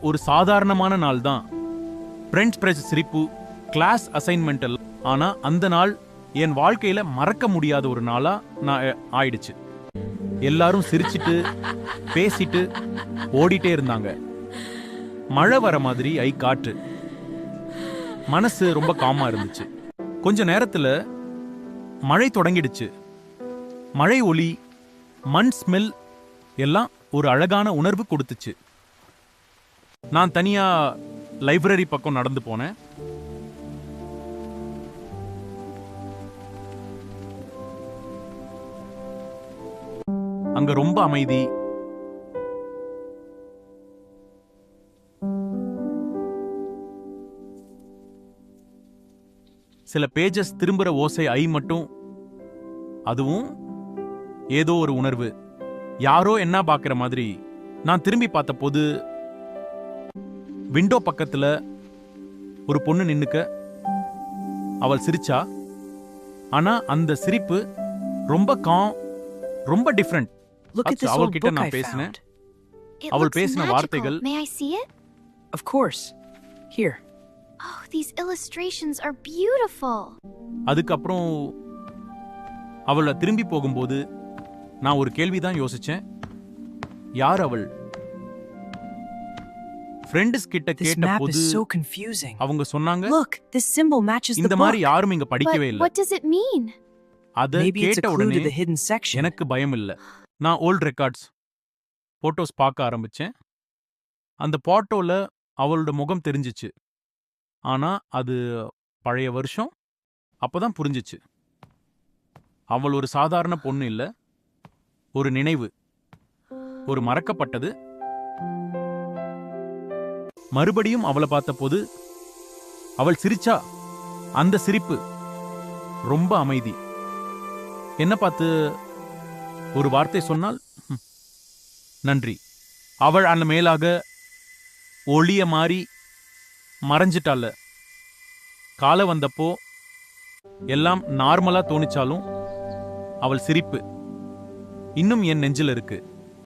ஒரு சாதாரணமான நாள் தான். ஃப்ரெண்ட்ஸ் பிரஸ் சிரிப்பு, கிளாஸ் அசைன்மெண்ட். ஆனா அந்த நாள் என் வாழ்க்கையில மறக்க முடியாத ஒரு நாளா நான் ஆயிடுச்சு. எல்லாரும் சிரிச்சிட்டு பேசிட்டு ஓடிட்டே இருந்தாங்க. மழை வர மாதிரி காற்று. மனசு ரொம்ப காமா இருந்துச்சு. கொஞ்ச நேரத்துல மழை தொடங்கிடுச்சு. மழை ஒலி, மண் ஸ்மெல் எல்லாம் ஒரு அழகான உணர்வு கொடுத்துச்சு. நான் தனியா லைப்ரரி பக்கம் நடந்து போனேன். அங்க ரொம்ப அமைதி. சில பேஜஸ் திரும்புற ஓசை மட்டும். அதுவும் ஏதோ ஒரு உணர்வு. யாரோ என்ன பாக்குற மாதிரி. நான் திரும்பி பார்த்த போது விண்டோ பக்கத்துல ஒரு பொண்ணு நின்னுக்க. அவள் சிரிச்சா. ஆனா அந்த சிரிப்பு ரொம்ப ரொம்ப டிஃபரண்ட். அவள் கிட்ட நான் பேசினேன். அவள் பேசின வார்த்தைகள். May I see it? Of course. Here. Oh, these illustrations are beautiful. அதுக்கப்புறம் அவளை திரும்பி போகும்போது நான் ஒரு கேள்விதான் யோசிச்சேன். யார் அவள்? ஃப்ரெண்ட்ஸ் கிட்ட This கேட்ட map போது is so confusing. அவங்க சொன்னாங்க, Look, this symbol matches the இந்த மாதிரி book. யாரும் இங்க படிக்கவே But இல்ல. what does it mean? அத Maybe it's a கேட்ட clue உடனே to the hidden section. எனக்கு பயம் இல்ல. நான் ஓல்ட் ரெக்கார்ட்ஸ், போட்டோஸ் பார்க்க ஆரம்பிச்சேன். அந்த போட்டோல அவளோட முகம் தெரிஞ்சிச்சு. ஆனா அது பழைய வருஷம். அப்பதான் புரிஞ்சிச்சு, அவள் ஒரு சாதாரண பொண்ணு இல்ல, ஒரு நினைவு, ஒரு மறக்கப்பட்டது. மறுபடியும் அவளை பார்த்தபோது அவள் சிரிச்சா. அந்த சிரிப்பு ரொம்ப அமைதி. என்ன பார்த்து ஒரு வார்த்தை சொன்னால், நன்றி. அவள் அந்த மேலாக ஒளிய மாறி மறைஞ்சிட்டால. காலை வந்தப்போ எல்லாம் நார்மலா தோணிச்சாலும் அவள் சிரிப்பு இன்னும் என் நெஞ்சில் இருக்கு.